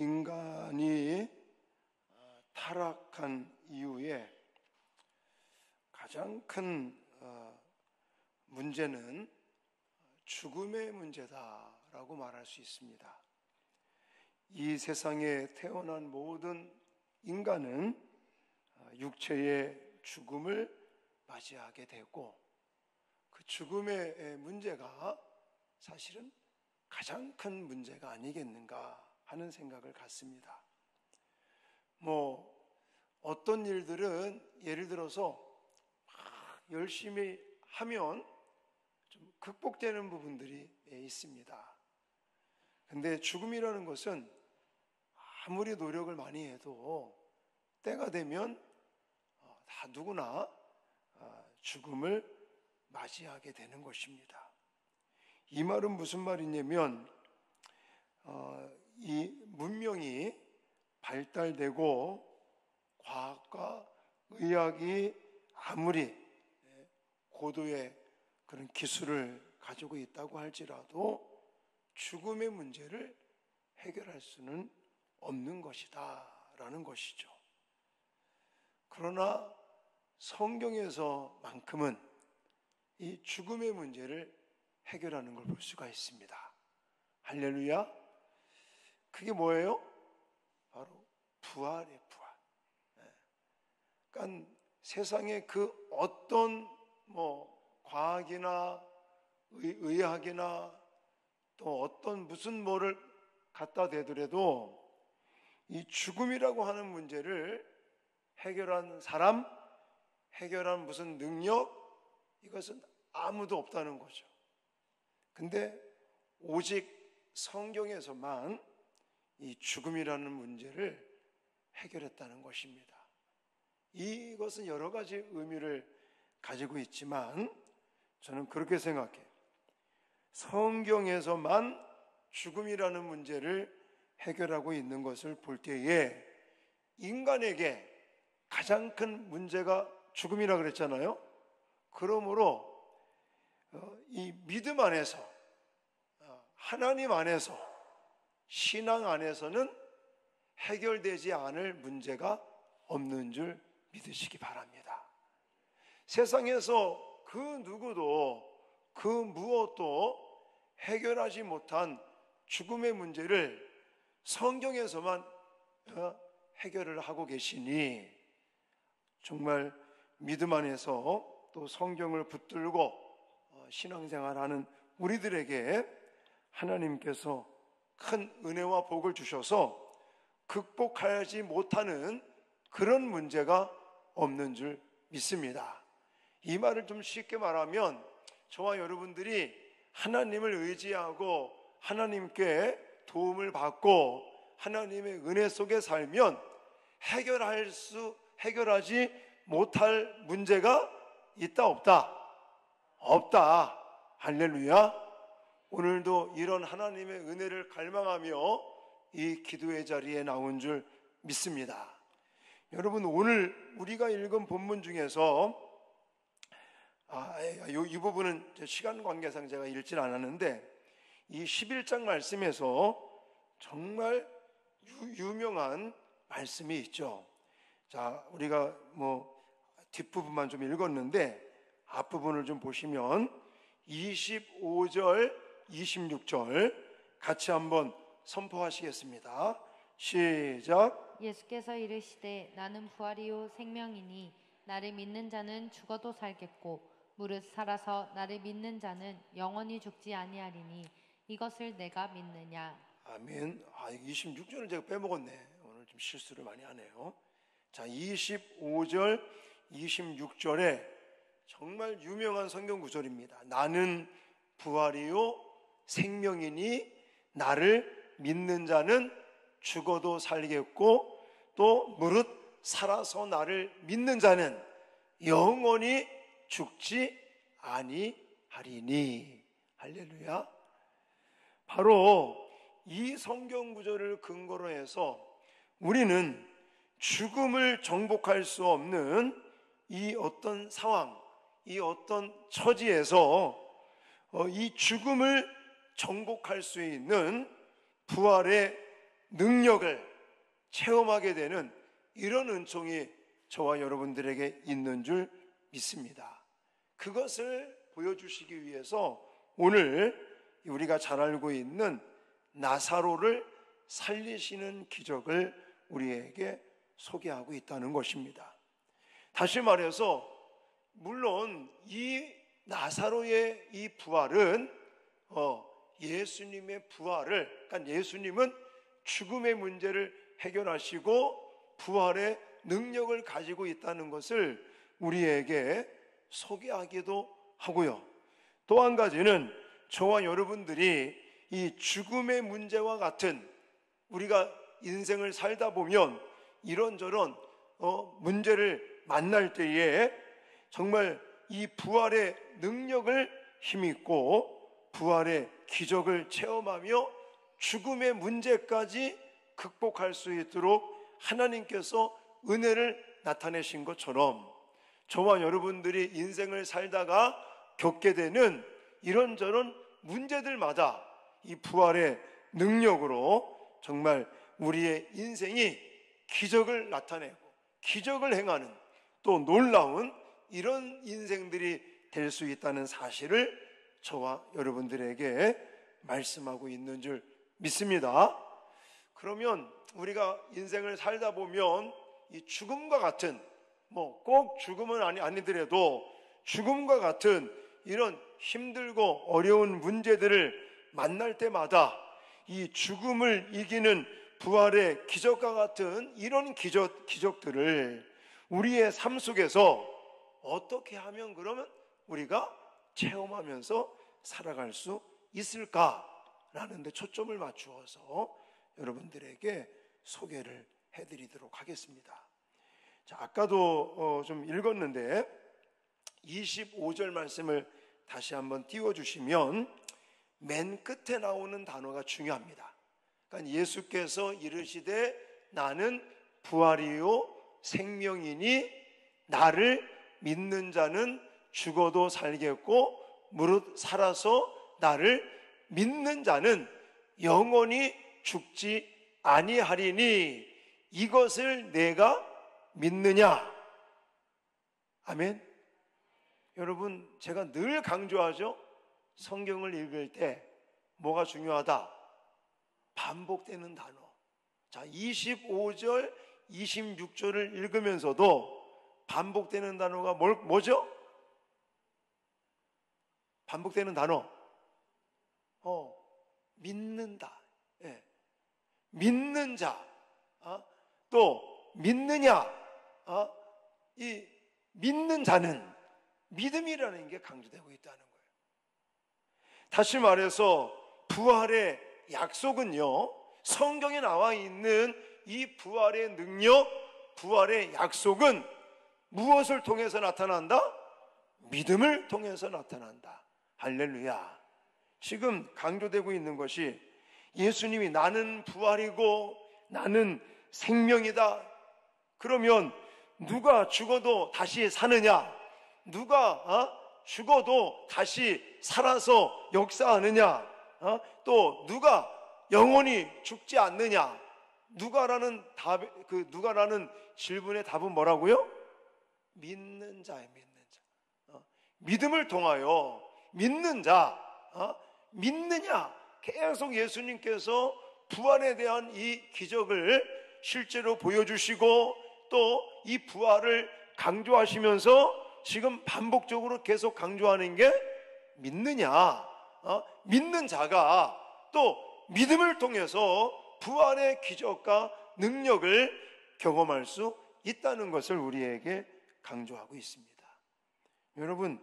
인간이 타락한 이후에 가장 큰 문제는 죽음의 문제다라고 말할 수 있습니다. 이 세상에 태어난 모든 인간은 육체의 죽음을 맞이하게 되고, 그 죽음의 문제가 사실은 가장 큰 문제가 아니겠는가 하는 생각을 갖습니다. 어떤 일들은 예를 들어서 열심히 하면 좀 극복되는 부분들이 있습니다. 근데 죽음이라는 것은 아무리 노력을 많이 해도 때가 되면 다 누구나 죽음을 맞이하게 되는 것입니다. 이 말은 무슨 말이냐면, 이 문명이 발달되고 과학과 의학이 아무리 고도의 그런 기술을 가지고 있다고 할지라도 죽음의 문제를 해결할 수는 없는 것이다 라는 것이죠. 그러나 성경에서만큼은 이 죽음의 문제를 해결하는 걸 볼 수가 있습니다. 할렐루야. 그게 뭐예요? 바로 부활이에요. 부활. 그러니까 세상에 그 어떤 과학이나 의학이나 또 어떤 무슨 뭐를 갖다 대더라도 이 죽음이라고 하는 문제를 해결한 사람, 해결한 무슨 능력, 이것은 아무도 없다는 거죠. 근데 오직 성경에서만 이 죽음이라는 문제를 해결했다는 것입니다. 이것은 여러 가지 의미를 가지고 있지만 저는 그렇게 생각해요. 성경에서만 죽음이라는 문제를 해결하고 있는 것을 볼 때에 인간에게 가장 큰 문제가 죽음이라 그랬잖아요. 그러므로 이 믿음 안에서, 하나님 안에서, 신앙 안에서는 해결되지 않을 문제가 없는 줄 믿으시기 바랍니다. 세상에서 그 누구도 그 무엇도 해결하지 못한 죽음의 문제를 성경에서만 해결을 하고 계시니 정말 믿음 안에서 또 성경을 붙들고 신앙생활하는 우리들에게 하나님께서 큰 은혜와 복을 주셔서 극복하지 못하는 그런 문제가 없는 줄 믿습니다. 이 말을 좀 쉽게 말하면 저와 여러분들이 하나님을 의지하고 하나님께 도움을 받고 하나님의 은혜 속에 살면 해결하지 못할 문제가 있다 없다? 없다. 할렐루야. 오늘도 이런 하나님의 은혜를 갈망하며 이 기도의 자리에 나온 줄 믿습니다. 여러분, 오늘 우리가 읽은 본문 중에서 이 부분은 시간 관계상 제가 읽질 않았는데 이 11장 말씀에서 정말 유명한 말씀이 있죠. 자, 우리가 뒷부분만 좀 읽었는데 앞부분을 좀 보시면 25절, 26절 같이 한번 선포하시겠습니다. 시작. 예수께서 이르시되 나는 부활이요 생명이니 나를 믿는 자는 죽어도 살겠고 무릇 살아서 나를 믿는 자는 영원히 죽지 아니하리니 이것을 내가 믿느냐. 아멘. 26절을 제가 빼먹었네. 오늘 좀 실수를 많이 하네요. 자, 25절, 26절에 정말 유명한 성경 구절입니다. 나는 부활이요 생명이니 나를 믿는 자는 죽어도 살겠고 또 무릇 살아서 나를 믿는 자는 영원히 죽지 아니하리니. 할렐루야. 바로 이 성경 구절을 근거로 해서 우리는 죽음을 정복할 수 없는 이 어떤 상황, 이 어떤 처지에서 이 죽음을 정복할 수 있는 부활의 능력을 체험하게 되는 이런 은총이 저와 여러분들에게 있는 줄 믿습니다. 그것을 보여주시기 위해서 오늘 우리가 잘 알고 있는 나사로를 살리시는 기적을 우리에게 소개하고 있다는 것입니다. 다시 말해서 물론 이 나사로의 이 부활은 예수님의 부활을, 그러니까 예수님은 죽음의 문제를 해결하시고 부활의 능력을 가지고 있다는 것을 우리에게 소개하기도 하고요. 또 한 가지는 저와 여러분들이 이 죽음의 문제와 같은, 우리가 인생을 살다 보면 이런저런 문제를 만날 때에 정말 이 부활의 능력을 힘입고 부활의 기적을 체험하며 죽음의 문제까지 극복할 수 있도록 하나님께서 은혜를 나타내신 것처럼 저와 여러분들이 인생을 살다가 겪게 되는 이런저런 문제들마다 이 부활의 능력으로 정말 우리의 인생이 기적을 나타내고 기적을 행하는, 또 놀라운 이런 인생들이 될 수 있다는 사실을 저와 여러분들에게 말씀하고 있는 줄 믿습니다. 그러면 우리가 인생을 살다 보면 이 죽음과 같은, 꼭 죽음은 아니더라도 죽음과 같은 이런 힘들고 어려운 문제들을 만날 때마다 이 죽음을 이기는 부활의 기적과 같은 이런 기적들을 우리의 삶 속에서 어떻게 하면 그러면 우리가 체험하면서 살아갈 수 있을까라는 데 초점을 맞추어서 여러분들에게 소개를 해드리도록 하겠습니다. 자, 아까도 좀 읽었는데 25절 말씀을 다시 한번 띄워주시면 맨 끝에 나오는 단어가 중요합니다. 그러니까 예수께서 이르시되 나는 부활이요 생명이니 나를 믿는 자는 죽어도 살겠고 무릇 살아서 나를 믿는 자는 영원히 죽지 아니하리니 이것을 내가 믿느냐? 아멘. 여러분, 제가 늘 강조하죠. 성경을 읽을 때 뭐가 중요하다? 반복되는 단어. 자, 25절, 26절을 읽으면서도 반복되는 단어가 뭐죠? 반복되는 단어. 믿는다. 예. 믿는 자. 또 믿느냐? 이 믿는 자는 믿음이라는 게 강조되고 있다는 거예요. 다시 말해서 부활의 약속은요, 성경에 나와 있는 이 부활의 능력, 부활의 약속은 무엇을 통해서 나타난다? 믿음을 통해서 나타난다. 할렐루야. 지금 강조되고 있는 것이 예수님이 나는 부활이고 나는 생명이다. 그러면 누가 죽어도 다시 사느냐? 누가 죽어도 다시 살아서 역사하느냐? 또 누가 영원히 죽지 않느냐? 누가라는 질문의 답은 뭐라고요? 믿는 자예요. 믿는 자. 믿음을 통하여 믿는 자. 믿느냐? 계속 예수님께서 부활에 대한 이 기적을 실제로 보여주시고 또 이 부활을 강조하시면서 지금 반복적으로 계속 강조하는 게 믿느냐? 믿는 자가 또 믿음을 통해서 부활의 기적과 능력을 경험할 수 있다는 것을 우리에게 강조하고 있습니다. 여러분,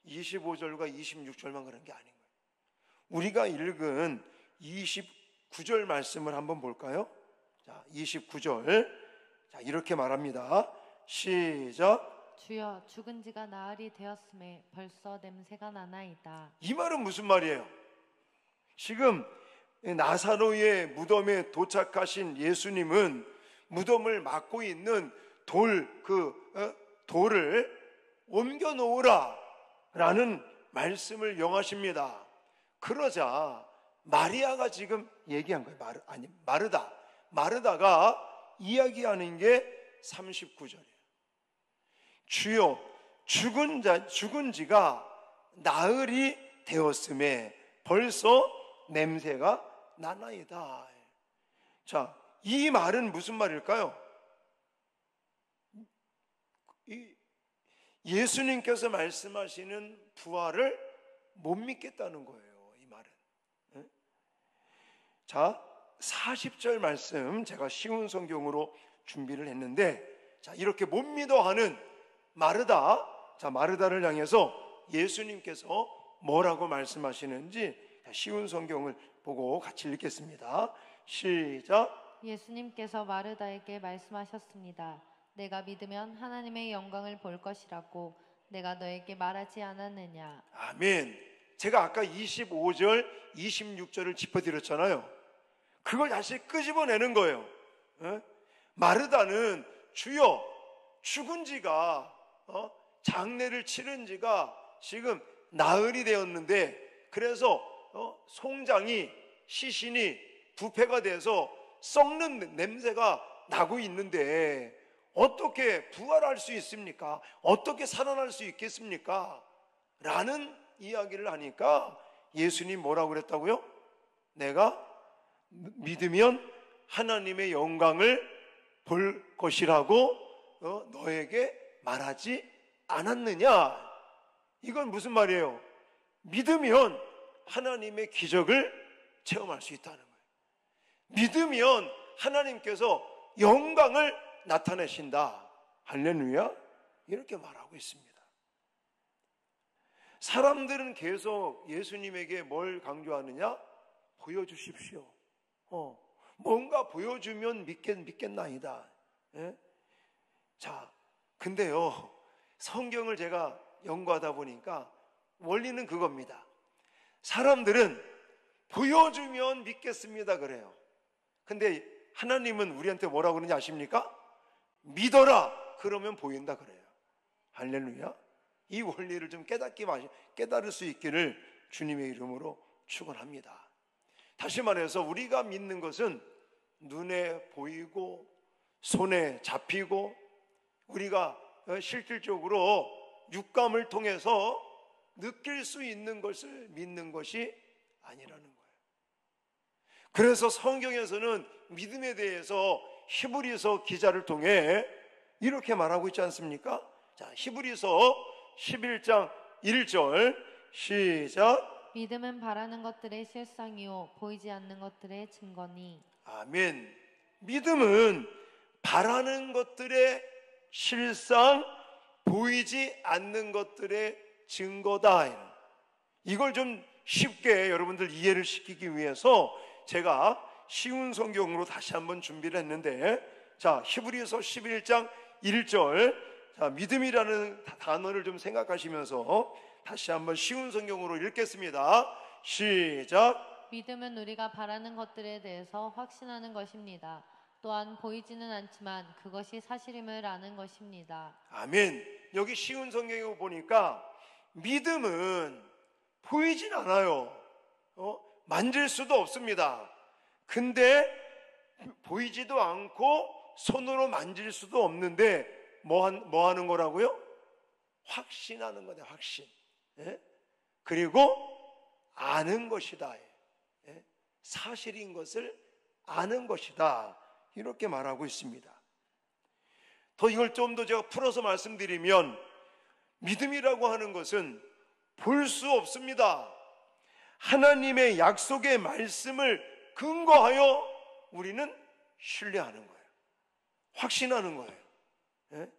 25절과 26절만 그런 게 아닌 거예요. 우리가 읽은 29절 말씀을 한번 볼까요? 자, 29절. 자, 이렇게 말합니다. 시작. 주여, 죽은 지가 나흘이 되었음에 벌써 냄새가 나나이다. 이 말은 무슨 말이에요? 지금 나사로의 무덤에 도착하신 예수님은 무덤을 막고 있는 돌을 옮겨 놓으라 라는 말씀을 명하십니다. 그러자 마리아가 지금 얘기한 거예요. 마르다. 마르다가 이야기하는 게 39절이에요. 주여, 죽은 지가 나흘이 되었음에 벌써 냄새가 나나이다. 자, 이 말은 무슨 말일까요? 예수님께서 말씀하시는 부활을 못 믿겠다는 거예요, 이 말은. 자, 40절 말씀 제가 쉬운 성경으로 준비를 했는데, 자, 이렇게 못 믿어 하는 마르다, 자, 마르다를 향해서 예수님께서 뭐라고 말씀하시는지 쉬운 성경을 보고 같이 읽겠습니다. 시작. 예수님께서 마르다에게 말씀하셨습니다. 내가 믿으면 하나님의 영광을 볼 것이라고 내가 너에게 말하지 않았느냐. 아멘. 제가 아까 25절, 26절을 짚어드렸잖아요. 그걸 다시 끄집어내는 거예요. 마르다는 주여, 죽은 지가 장례를 치른 지가 지금 나흘이 되었는데, 그래서 송장이, 시신이 부패가 돼서 썩는 냄새가 나고 있는데 어떻게 부활할 수 있습니까? 어떻게 살아날 수 있겠습니까? 라는 이야기를 하니까 예수님 뭐라고 그랬다고요? 내가 믿으면 하나님의 영광을 볼 것이라고 너에게 말하지 않았느냐? 이건 무슨 말이에요? 믿으면 하나님의 기적을 체험할 수 있다는 거예요. 믿으면 하나님께서 영광을 나타내신다. 할렐루야. 이렇게 말하고 있습니다. 사람들은 계속 예수님에게 뭘 강조하느냐? 보여주십시오. 뭔가 보여주면 믿겠나이다. 예? 자, 근데요, 성경을 제가 연구하다 보니까 원리는 그겁니다. 사람들은 보여주면 믿겠습니다 그래요. 근데 하나님은 우리한테 뭐라고 그러는지 아십니까? 믿어라, 그러면 보인다 그래요. 할렐루야. 이 원리를 좀 깨달을 수 있기를 주님의 이름으로 축원합니다. 다시 말해서 우리가 믿는 것은 눈에 보이고 손에 잡히고 우리가 실질적으로 육감을 통해서 느낄 수 있는 것을 믿는 것이 아니라는 거예요. 그래서 성경에서는 믿음에 대해서 히브리서 기자를 통해 이렇게 말하고 있지 않습니까? 자, 히브리서 11장 1절 시작. 믿음은 바라는 것들의 실상이요 보이지 않는 것들의 증거니. 아멘. 믿음은 바라는 것들의 실상, 보이지 않는 것들의 증거다. 이걸 좀 쉽게 여러분들 이해를 시키기 위해서 제가 쉬운 성경으로 다시 한번 준비를 했는데, 자, 히브리서 11장 1절, 자, 믿음이라는 단어를 좀 생각하시면서 다시 한번 쉬운 성경으로 읽겠습니다. 시작. 믿음은 우리가 바라는 것들에 대해서 확신하는 것입니다. 또한 보이지는 않지만 그것이 사실임을 아는 것입니다. 아멘. 여기 쉬운 성경에 보니까 믿음은 보이진 않아요. 만질 수도 없습니다. 근데 보이지도 않고 손으로 만질 수도 없는데 뭐 하는 거라고요? 확신하는 거다. 확신. 예? 그리고 아는 것이다. 예? 사실인 것을 아는 것이다. 이렇게 말하고 있습니다. 더 이걸 좀 더 제가 풀어서 말씀드리면 믿음이라고 하는 것은 볼 수 없습니다. 하나님의 약속의 말씀을 근거하여 우리는 신뢰하는 거예요. 확신하는 거예요. 예?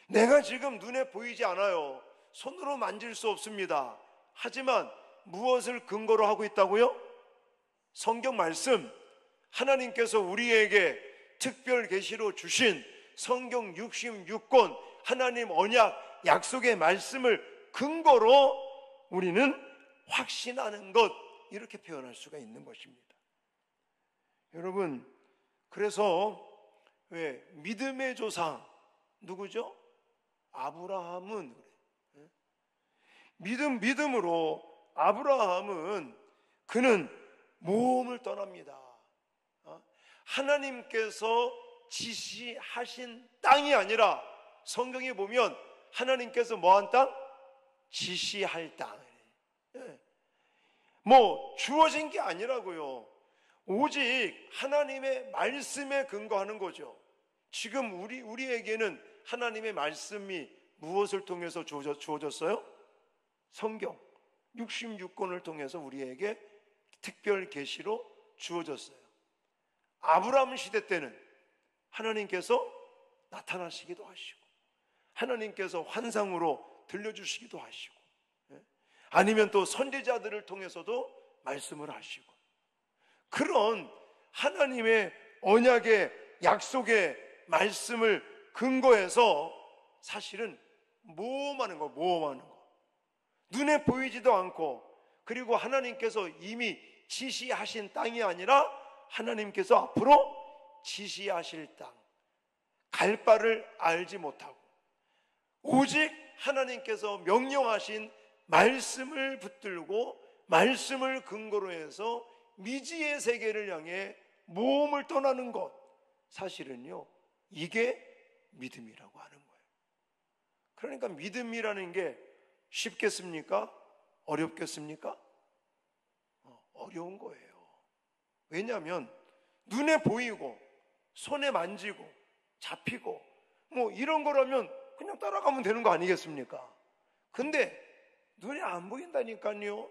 내가 지금 눈에 보이지 않아요. 손으로 만질 수 없습니다. 하지만 무엇을 근거로 하고 있다고요? 성경 말씀, 하나님께서 우리에게 특별 계시로 주신 성경 66권 하나님 언약 약속의 말씀을 근거로 우리는 확신하는 것, 이렇게 표현할 수가 있는 것입니다. 여러분, 그래서 왜 믿음의 조상 누구죠? 아브라함은 그래. 믿음으로 아브라함은 그는 모험을 떠납니다. 하나님께서 지시하신 땅이 아니라 성경에 보면 하나님께서 뭐한 땅? 지시할 땅. 뭐 주어진 게 아니라고요. 오직 하나님의 말씀에 근거하는 거죠. 지금 우리에게는 하나님의 말씀이 무엇을 통해서 주어졌어요? 성경 66권을 통해서 우리에게 특별 계시로 주어졌어요. 아브라함 시대 때는 하나님께서 나타나시기도 하시고, 하나님께서 환상으로 들려주시기도 하시고, 아니면 또 선지자들을 통해서도 말씀을 하시고, 그런 하나님의 언약의 약속의 말씀을 근거해서 사실은 모험하는 거. 눈에 보이지도 않고, 그리고 하나님께서 이미 지시하신 땅이 아니라 하나님께서 앞으로 지시하실 땅, 갈 바를 알지 못하고 오직 하나님께서 명령하신 말씀을 붙들고 말씀을 근거로 해서 미지의 세계를 향해 모험을 떠나는 것, 사실은요 이게 믿음이라고 하는 거예요. 그러니까 믿음이라는 게 쉽겠습니까? 어렵겠습니까? 어려운 거예요. 왜냐하면 눈에 보이고 손에 만지고 잡히고 뭐 이런 거라면 그냥 따라가면 되는 거 아니겠습니까? 근데 눈에 안 보인다니까요.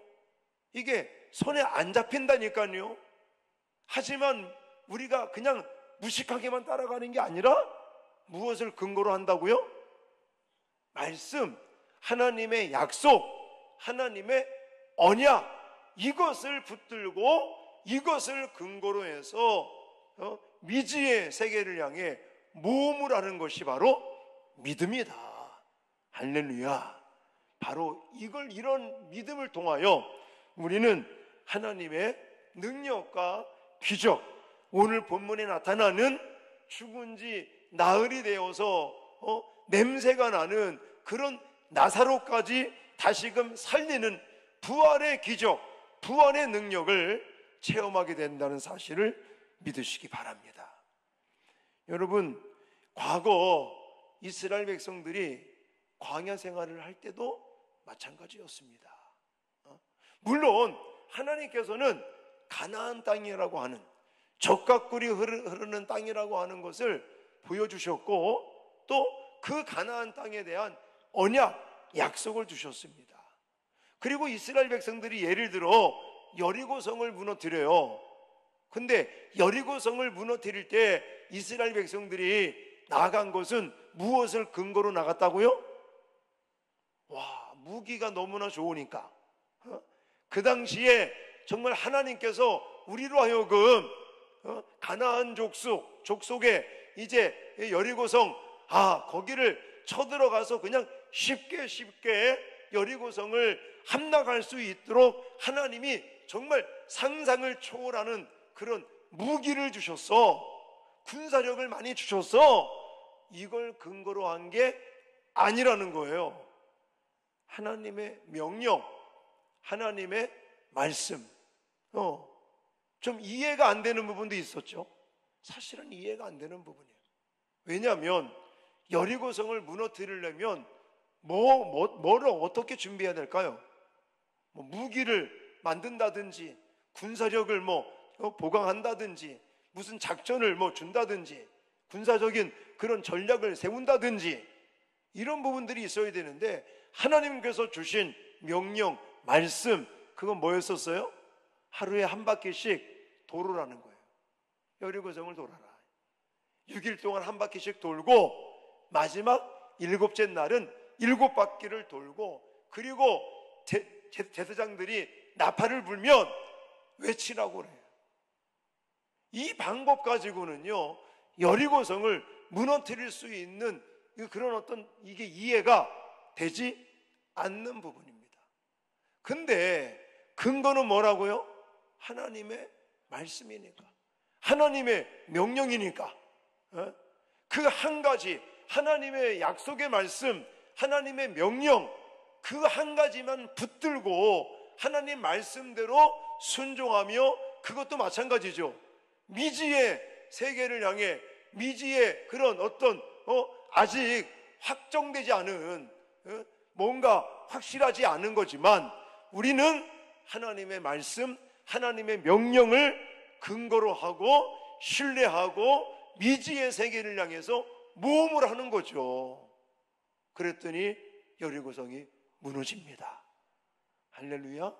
이게 손에 안 잡힌다니까요. 하지만 우리가 그냥 무식하게만 따라가는 게 아니라 무엇을 근거로 한다고요? 말씀, 하나님의 약속, 하나님의 언약, 이것을 붙들고 이것을 근거로 해서 미지의 세계를 향해 모험을 하는 것이 바로 믿음이다. 할렐루야. 바로 이런 믿음을 통하여 우리는 하나님의 능력과 기적, 오늘 본문에 나타나는 죽은 지 나흘이 되어서 냄새가 나는 그런 나사로까지 다시금 살리는 부활의 기적, 부활의 능력을 체험하게 된다는 사실을 믿으시기 바랍니다. 여러분, 과거 이스라엘 백성들이 광야 생활을 할 때도 마찬가지였습니다. 물론 하나님께서는 가나안 땅이라고 하는, 젖과 꿀이 흐르는 땅이라고 하는 것을 보여주셨고, 또 그 가나안 땅에 대한 언약, 약속을 주셨습니다. 그리고 이스라엘 백성들이 예를 들어 여리고성을 무너뜨려요. 근데 여리고성을 무너뜨릴 때 이스라엘 백성들이 나간 것은 무엇을 근거로 나갔다고요? 무기가 너무나 좋으니까. 그 당시에 정말 하나님께서 우리로 하여금 가나안 족속에 이제 여리고성, 거기를 쳐들어가서 그냥 쉽게 여리고성을 함락할 수 있도록 하나님이 정말 상상을 초월하는 그런 무기를 주셨어. 군사력을 많이 주셨어. 이걸 근거로 한 게 아니라는 거예요. 하나님의 명령, 하나님의 말씀. 좀 이해가 안 되는 부분도 있었죠. 사실은 이해가 안 되는 부분이에요. 왜냐하면 여리고성을 무너뜨리려면 뭐를 어떻게 준비해야 될까요? 무기를 만든다든지 군사력을 보강한다든지 무슨 작전을 준다든지 군사적인 그런 전략을 세운다든지 이런 부분들이 있어야 되는데, 하나님께서 주신 명령, 말씀, 그건 뭐였었어요? 하루에 한 바퀴씩 돌으라는 거예요. 여리고성을 돌아라. 6일 동안 한 바퀴씩 돌고 마지막 7째 날은 7바퀴를 돌고, 그리고 제사장들이 나팔을 불면 외치라고 그래요. 이 방법 가지고는요 여리고성을 무너뜨릴 수 있는 그런 어떤 이게 이해가 되지 않는 부분입니다. 근데 근거는 뭐라고요? 하나님의 말씀이니까, 하나님의 명령이니까, 그 한 가지 하나님의 약속의 말씀, 하나님의 명령, 그 한 가지만 붙들고 하나님 말씀대로 순종하며, 그것도 마찬가지죠. 미지의 세계를 향해 미지의 그런 어떤 아직 확정되지 않은 뭔가 확실하지 않은 거지만 우리는 하나님의 말씀, 하나님의 명령을 근거로 하고 신뢰하고 미지의 세계를 향해서 모험을 하는 거죠. 그랬더니 여리고성이 무너집니다. 할렐루야.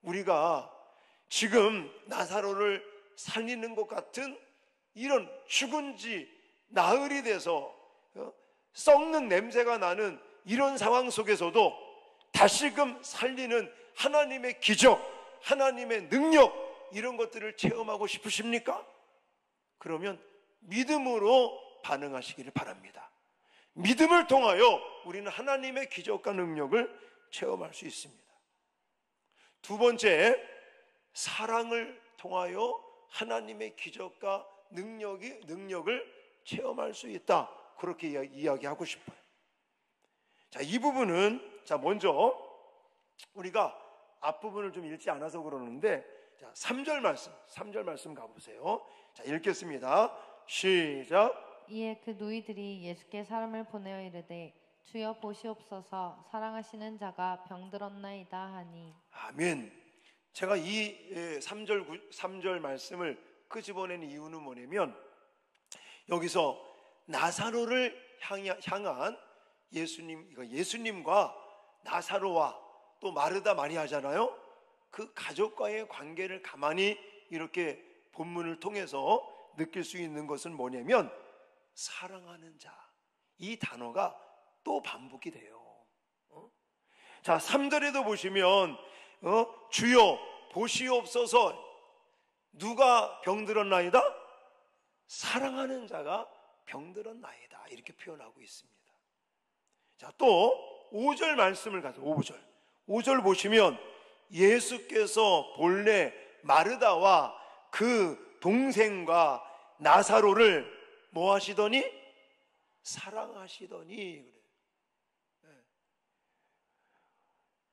우리가 지금 나사로를 살리는 것 같은 이런 죽은 지 나흘이 돼서 썩는 냄새가 나는 이런 상황 속에서도 다시금 살리는 하나님의 기적, 하나님의 능력, 이런 것들을 체험하고 싶으십니까? 그러면 믿음으로 반응하시기를 바랍니다. 믿음을 통하여 우리는 하나님의 기적과 능력을 체험할 수 있습니다. 두 번째, 사랑을 통하여 하나님의 기적과 능력을 체험할 수 있다. 그렇게 이야기하고 싶어요. 자, 이 부분은 먼저 우리가 앞부분을 좀 읽지 않아서 그러는데 3절 말씀 가보세요. 자, 읽겠습니다. 시작. 이에 그 누이들이 예수께 사람을 보내어 이르되 주여 보시옵소서 사랑하시는 자가 병들었나이다 하니. 아멘. 제가 이 3절 말씀을 끄집어낸 이유는 뭐냐면 여기서 나사로를 향한 예수님과 나사로와 또 마르다 마리아잖아요. 그 가족과의 관계를 가만히 이렇게 본문을 통해서 느낄 수 있는 것은 뭐냐면 사랑하는 자, 이 단어가 또 반복이 돼요. 자, 3절에도 보시면 주여 보시옵소서 누가 병들었나이다? 사랑하는 자가 병들었나이다, 이렇게 표현하고 있습니다. 자, 또 5절 말씀을 가서 5절 보시면 예수께서 본래 마르다와 그 동생과 나사로를 뭐 하시더니? 사랑하시더니.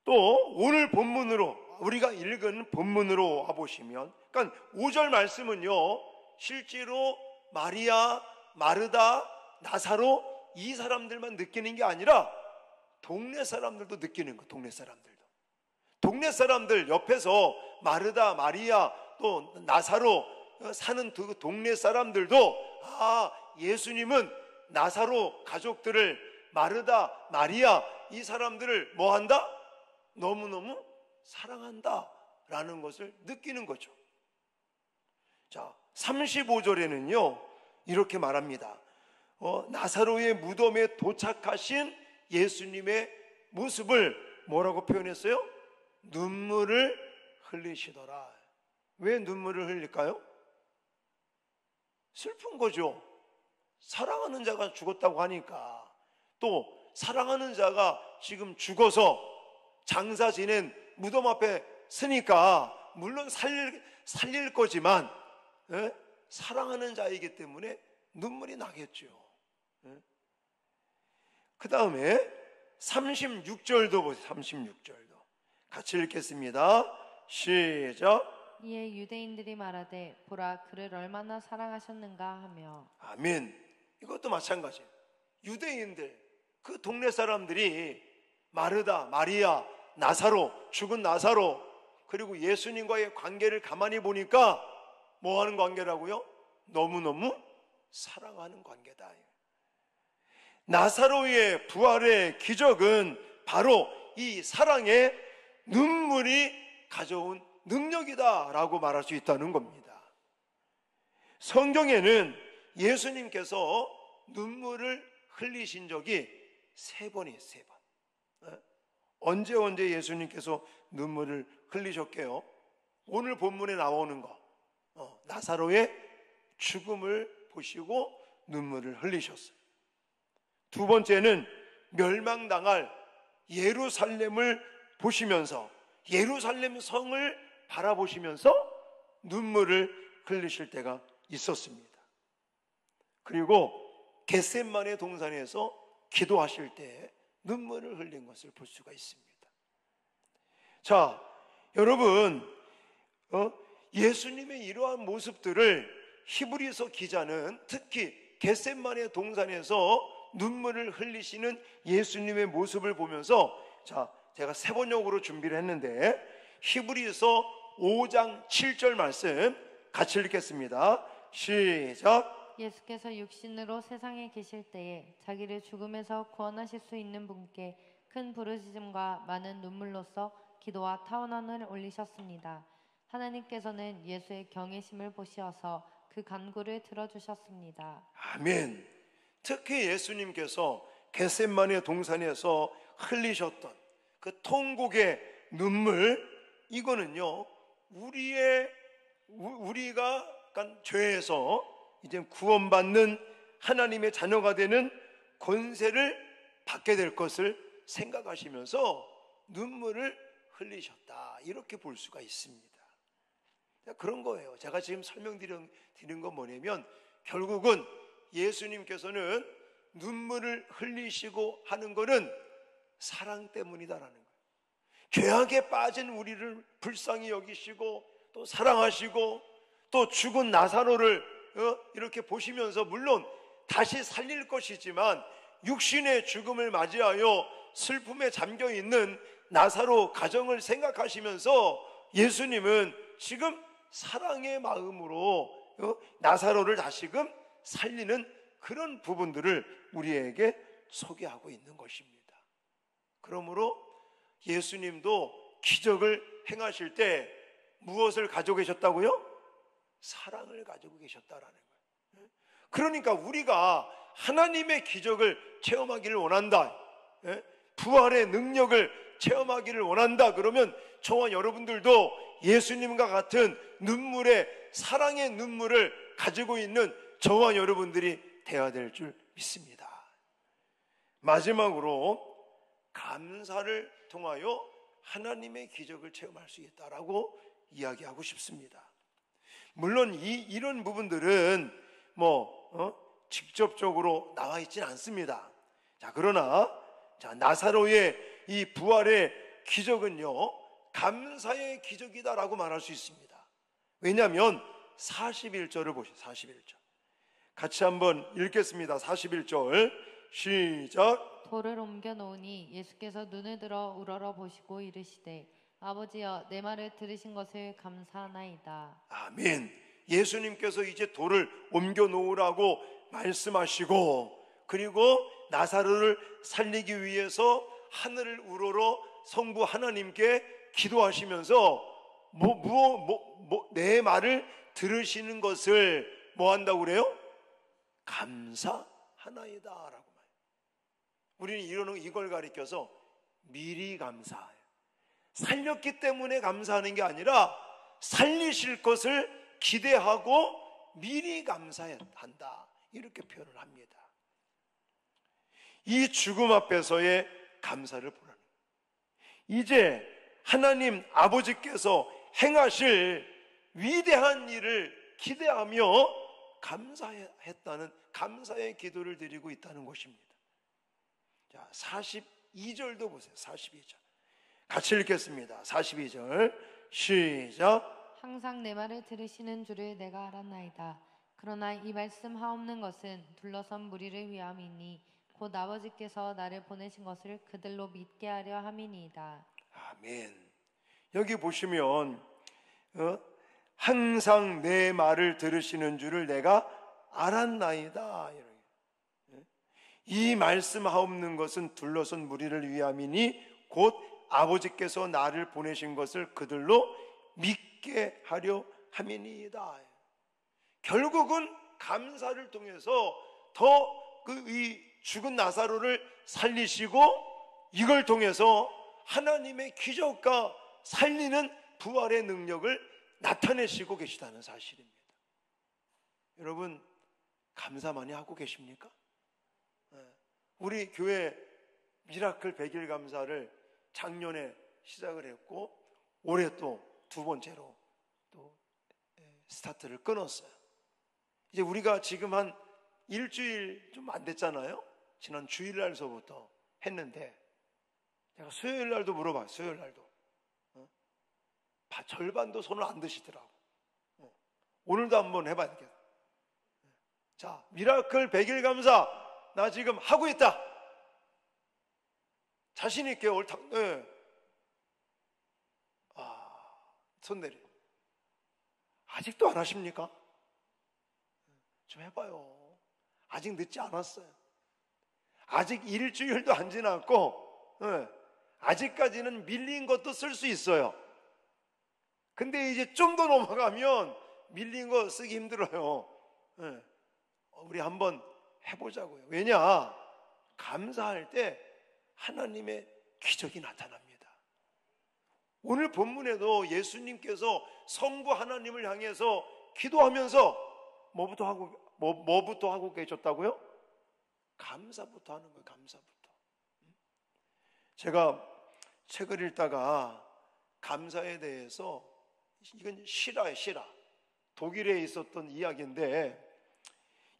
또 오늘 본문으로, 우리가 읽은 본문으로 와보시면, 그러니까 5절 말씀은요 실제로 마리아, 마르다, 나사로 이 사람들만 느끼는 게 아니라 동네 사람들도 느끼는 거. 동네 사람들 옆에서 마르다, 마리아 또 나사로 사는 그 동네 사람들도 예수님은 나사로 가족들을, 마르다, 마리아 이 사람들을 뭐 한다? 너무너무 사랑한다 라는 것을 느끼는 거죠. 자, 35절에는요 이렇게 말합니다. 나사로의 무덤에 도착하신 예수님의 모습을 뭐라고 표현했어요? 눈물을 흘리시더라. 왜 눈물을 흘릴까요? 슬픈 거죠. 사랑하는 자가 죽었다고 하니까. 또 사랑하는 자가 지금 죽어서 장사 지낸 무덤 앞에 서니까 물론 살릴 거지만 사랑하는 자이기 때문에 눈물이 나겠죠. 그 다음에 36절도 보세요. 36절도 같이 읽겠습니다. 시작. 이에 유대인들이 말하되 보라 그를 얼마나 사랑하셨는가 하며. 아멘. 이것도 마찬가지예요. 유대인들, 그 동네 사람들이 마르다, 마리아, 나사로, 죽은 나사로, 그리고 예수님과의 관계를 가만히 보니까 뭐 하는 관계라고요? 너무너무 사랑하는 관계다. 나사로의 부활의 기적은 바로 이 사랑의 눈물이 가져온 능력이다 라고 말할 수 있다는 겁니다. 성경에는 예수님께서 눈물을 흘리신 적이 3번이에요. 3번. 언제 예수님께서 눈물을 흘리셨게요? 오늘 본문에 나오는 거, 나사로의 죽음을 보시고 눈물을 흘리셨어요. 두 번째는 멸망당할 예루살렘을 보시면서, 예루살렘 성을 바라보시면서 눈물을 흘리실 때가 있었습니다. 그리고 겟세마네 동산에서 기도하실 때 눈물을 흘린 것을 볼 수가 있습니다. 자, 여러분, 예수님의 이러한 모습들을 히브리서 기자는 특히 겟셋마네 동산에서 눈물을 흘리시는 예수님의 모습을 보면서, 자, 제가 세 번역으로 준비를 했는데 히브리서 5장 7절 말씀 같이 읽겠습니다. 시작. 예수께서 육신으로 세상에 계실 때에 자기를 죽음에서 구원하실 수 있는 분께 큰 부르짖음과 많은 눈물로써 기도와 타원언을 올리셨습니다. 하나님께서는 예수의 경외심을 보시어서 그 간구를 들어주셨습니다. 아멘. 특히 예수님께서 겟셋마네 동산에서 흘리셨던 그 통곡의 눈물, 이거는요 우리가 약간 죄에서 이제 구원받는 하나님의 자녀가 되는 권세를 받게 될 것을 생각하시면서 눈물을 흘리셨다, 이렇게 볼 수가 있습니다. 그런 거예요. 제가 지금 설명드린 건 뭐냐면, 결국은 예수님께서는 눈물을 흘리시고 하는 것은 사랑 때문이다라는 거예요. 죄악에 빠진 우리를 불쌍히 여기시고 또 사랑하시고 또 죽은 나사로를 이렇게 보시면서, 물론 다시 살릴 것이지만 육신의 죽음을 맞이하여 슬픔에 잠겨 있는 나사로 가정을 생각하시면서 예수님은 지금 사랑의 마음으로 나사로를 다시금 살리는 그런 부분들을 우리에게 소개하고 있는 것입니다. 그러므로 예수님도 기적을 행하실 때 무엇을 가지고 계셨다고요? 사랑을 가지고 계셨다라는 거예요. 그러니까 우리가 하나님의 기적을 체험하기를 원한다, 부활의 능력을 체험하기를 원한다, 그러면 저와 여러분들도 예수님과 같은 눈물의, 사랑의 눈물을 가지고 있는 저와 여러분들이 되어야 될 줄 믿습니다. 마지막으로 감사를 통하여 하나님의 기적을 체험할 수 있다라고 이야기하고 싶습니다. 물론 이런 부분들은 직접적으로 나와 있지는 않습니다. 자, 그러나 나사로의 이 부활의 기적은요 감사의 기적이다라고 말할 수 있습니다. 왜냐하면 41절을 보시죠. 41절 같이 한번 읽겠습니다. 41절 시작. 돌을 옮겨 놓으니 예수께서 눈을 들어 우러러 보시고 이르시되 아버지여 내 말을 들으신 것을 감사하나이다. 아멘. 예수님께서 이제 돌을 옮겨 놓으라고 말씀하시고, 그리고 나사로를 살리기 위해서 하늘을 우러러 성부 하나님께 기도하시면서 내 말을 들으시는 것을 뭐 한다고 그래요? 감사하나이다 라고 말해요. 우리는 이걸 가리켜서 미리 감사해요. 살렸기 때문에 감사하는 게 아니라 살리실 것을 기대하고 미리 감사한다, 이렇게 표현을 합니다. 이 죽음 앞에서의 감사를 보라는 거예요. 이제 하나님 아버지께서 행하실 위대한 일을 기대하며 감사했다는 감사의 기도를 드리고 있다는 것입니다. 자, 42절도 보세요. 42절 같이 읽겠습니다. 42절 시작. 항상 내 말을 들으시는 줄을 내가 알았나이다. 그러나 이 말씀 하옵는 것은 둘러선 무리를 위함이니 곧 아버지께서 나를 보내신 것을 그들로 믿게 하려 함이니이다. 아멘. 여기 보시면 항상 내 말을 들으시는 줄을 내가 알았나이다. 이 말씀 하옵는 것은 둘러선 무리를 위함이니 곧 아버지께서 나를 보내신 것을 그들로 믿게 하려 함이니이다. 결국은 감사를 통해서 더 이 죽은 나사로를 살리시고, 이걸 통해서 하나님의 기적과 살리는 부활의 능력을 나타내시고 계시다는 사실입니다. 여러분, 감사 많이 하고 계십니까? 우리 교회 미라클 100일 감사를 작년에 시작을 했고 올해 또 두 번째로 또 스타트를 끊었어요. 이제 우리가 지금 한 일주일 좀 안 됐잖아요. 지난 주일날서부터 했는데 제가 수요일날도 물어봐요. 수요일날도 절반도 손을 안 드시더라고. 오늘도 한번 해봐야 되겠다. 자, 미라클 100일 감사 나 지금 하고 있다. 자신 있게 옳다. 네. 손 내려. 아직도 안 하십니까? 좀 해봐요. 아직 늦지 않았어요. 아직 일주일도 안 지났고, 아직까지는 밀린 것도 쓸 수 있어요. 근데 이제 좀 더 넘어가면 밀린 거 쓰기 힘들어요. 우리 한번 해보자고요. 왜냐? 감사할 때 하나님의 기적이 나타납니다. 오늘 본문에도 예수님께서 성부 하나님을 향해서 기도하면서 뭐부터 하고 계셨다고요? 감사부터 하는 거예요. 감사부터. 제가 책을 읽다가 감사에 대해서, 이건 실화예요. 실화. 독일에 있었던 이야기인데,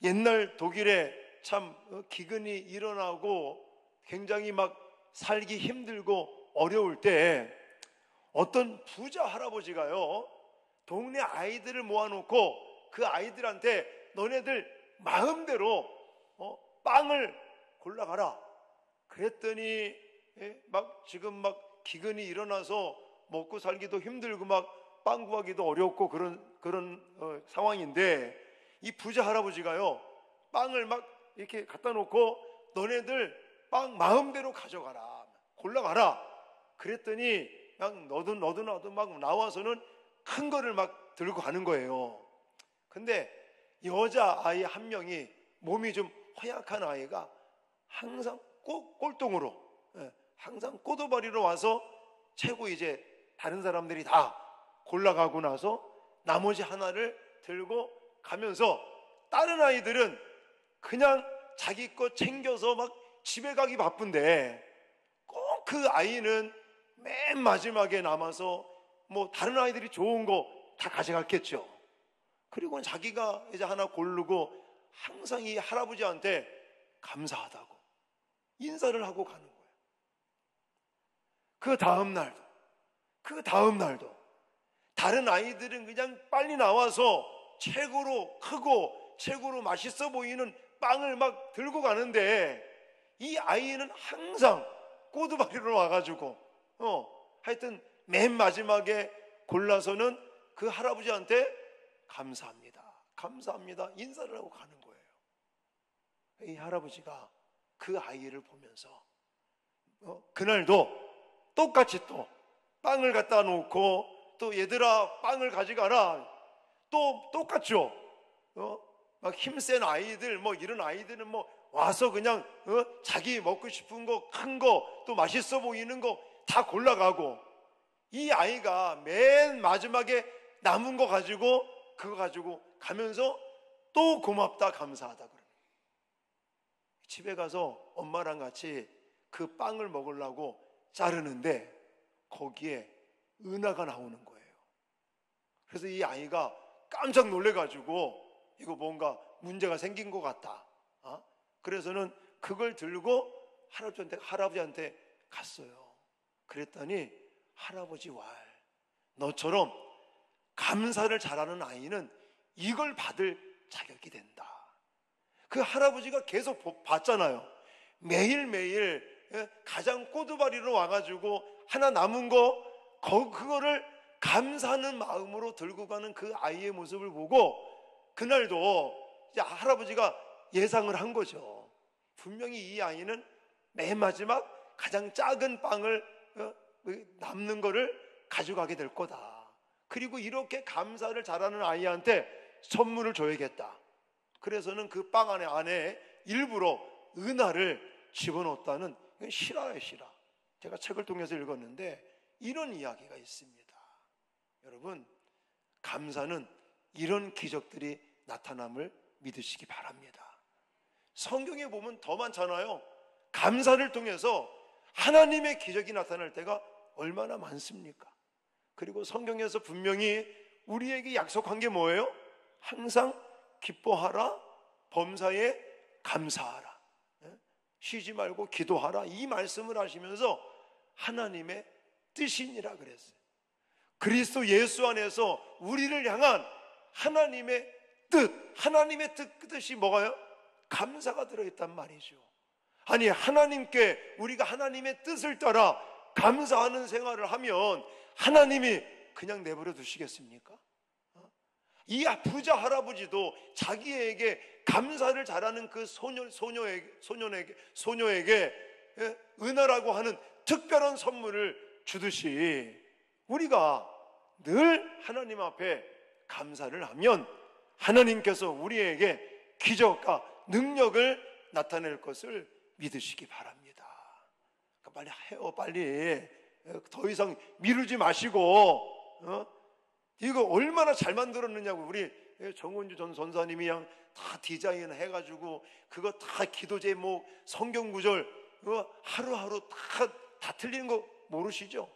옛날 독일에 참 기근이 일어나고 굉장히 막 살기 힘들고 어려울 때 어떤 부자 할아버지가요, 동네 아이들을 모아놓고 그 아이들한테 너네들 마음대로 빵을 골라가라. 그랬더니 막 지금 막 기근이 일어나서 먹고 살기도 힘들고 막 빵 구하기도 어렵고 그런 상황인데, 이 부자 할아버지가요, 빵을 막 이렇게 갖다 놓고 너네들 빵 마음대로 가져가라, 골라가라. 그랬더니 그냥 너도 나도 막 나와서는 큰 거를 막 들고 가는 거예요. 근데 여자 아이 한 명이, 몸이 좀 허약한 아이가 항상 꼴통으로, 항상 꼬도바리로 와서 채고 이제 다른 사람들이 다 골라가고 나서 나머지 하나를 들고 가면서 다른 아이들은 그냥 자기 거 챙겨서 막 집에 가기 바쁜데, 꼭 그 아이는 맨 마지막에 남아서 뭐 다른 아이들이 좋은 거 다 가져갔겠죠. 그리고 자기가 이제 하나 고르고 항상 이 할아버지한테 감사하다고 인사를 하고 가는 거예요. 그 다음 날도 다른 아이들은 그냥 빨리 나와서 최고로 크고 최고로 맛있어 보이는 빵을 막 들고 가는데, 이 아이는 항상 꼬두바리로 와가지고 하여튼 맨 마지막에 골라서는 그 할아버지한테 감사합니다 인사를 하고 가는 거예요. 이 할아버지가 그 아이를 보면서 그날도 똑같이 또 빵을 갖다 놓고, 또 얘들아 빵을 가져가라, 또 똑같죠. 막 힘센 아이들, 뭐 이런 아이들은 뭐 와서 그냥 자기 먹고 싶은 거, 큰 거, 또 맛있어 보이는 거 다 골라가고, 이 아이가 맨 마지막에 남은 거 가지고 그거 가지고 가면서 또 고맙다 감사하다 그래요. 집에 가서 엄마랑 같이 그 빵을 먹으려고 자르는데 거기에 은하가 나오는 거예요. 그래서 이 아이가 깜짝 놀래가지고 이거 뭔가 문제가 생긴 것 같다. 그래서는 그걸 들고 할아버지한테 갔어요. 그랬더니 할아버지 왈, 너처럼 감사를 잘하는 아이는 이걸 받을 자격이 된다. 그 할아버지가 계속 봤잖아요. 매일매일 가장 꼬두바리로 와가지고 하나 남은 거 그거를 감사하는 마음으로 들고 가는 그 아이의 모습을 보고, 그날도 이제 할아버지가 예상을 한 거죠. 분명히 이 아이는 맨 마지막 가장 작은 빵을 남는 거를 가져가게 될 거다. 그리고 이렇게 감사를 잘하는 아이한테 선물을 줘야겠다. 그래서는 그 빵 안에 일부러 은하를 집어넣었다는 실화예요, 실화. 제가 책을 통해서 읽었는데 이런 이야기가 있습니다. 여러분, 감사는 이런 기적들이 나타남을 믿으시기 바랍니다. 성경에 보면 더 많잖아요. 감사를 통해서 하나님의 기적이 나타날 때가 얼마나 많습니까? 그리고 성경에서 분명히 우리에게 약속한 게 뭐예요? 항상 기뻐하라, 범사에 감사하라, 쉬지 말고 기도하라, 이 말씀을 하시면서 하나님의 뜻이니라 그랬어요. 그리스도 예수 안에서 우리를 향한 하나님의 뜻, 하나님의 뜻이 뭐가요? 감사가 들어있단 말이죠. 아니, 하나님께 우리가 하나님의 뜻을 따라 감사하는 생활을 하면 하나님이 그냥 내버려 두시겠습니까? 이 부자 할아버지도 자기에게 감사를 잘하는 그 소녀에게 은하라고 하는 특별한 선물을 주듯이 우리가 늘 하나님 앞에 감사를 하면 하나님께서 우리에게 기적과 능력을 나타낼 것을 믿으시기 바랍니다. 빨리 해요, 빨리. 더 이상 미루지 마시고. 이거 얼마나 잘 만들었느냐고. 우리 정은주 전 전사님이 양 다 디자인 해가지고 그거 다 기도 제목, 성경 구절 하루하루 다 틀리는 거 모르시죠?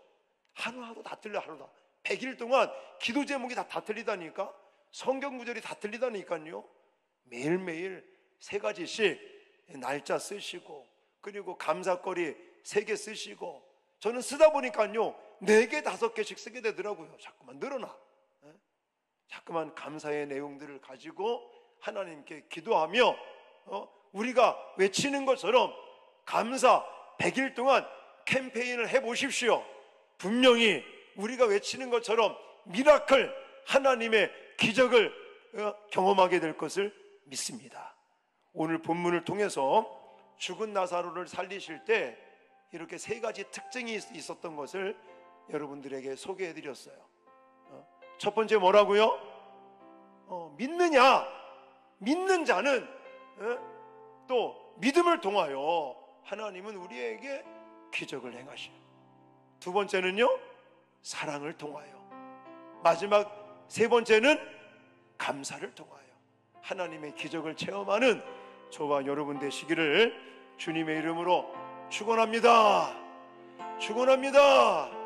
하루하루 다 틀려. 하루 다 100일 동안 기도 제목이 다 틀리다니까. 성경 구절이 다 틀리다니까요. 매일매일 3가지씩 날짜 쓰시고, 그리고 감사거리 3개 쓰시고, 저는 쓰다 보니까요 4개, 5개씩 쓰게 되더라고요. 자꾸만 늘어나. 자꾸만 감사의 내용들을 가지고 하나님께 기도하며 우리가 외치는 것처럼 감사 100일 동안 캠페인을 해보십시오. 분명히 우리가 외치는 것처럼 미라클, 하나님의 기적을 경험하게 될 것을 믿습니다. 오늘 본문을 통해서 죽은 나사로를 살리실 때 이렇게 3가지 특징이 있었던 것을 여러분들에게 소개해 드렸어요. 첫 번째 뭐라고요? 믿는 자는 또 믿음을 통하여 하나님은 우리에게 기적을 행하셔요. 두 번째는요, 사랑을 통하여. 마지막 3번째는 감사를 통하여 하나님의 기적을 체험하는 저와 여러분 되시기를 주님의 이름으로 축원합니다. 축원합니다.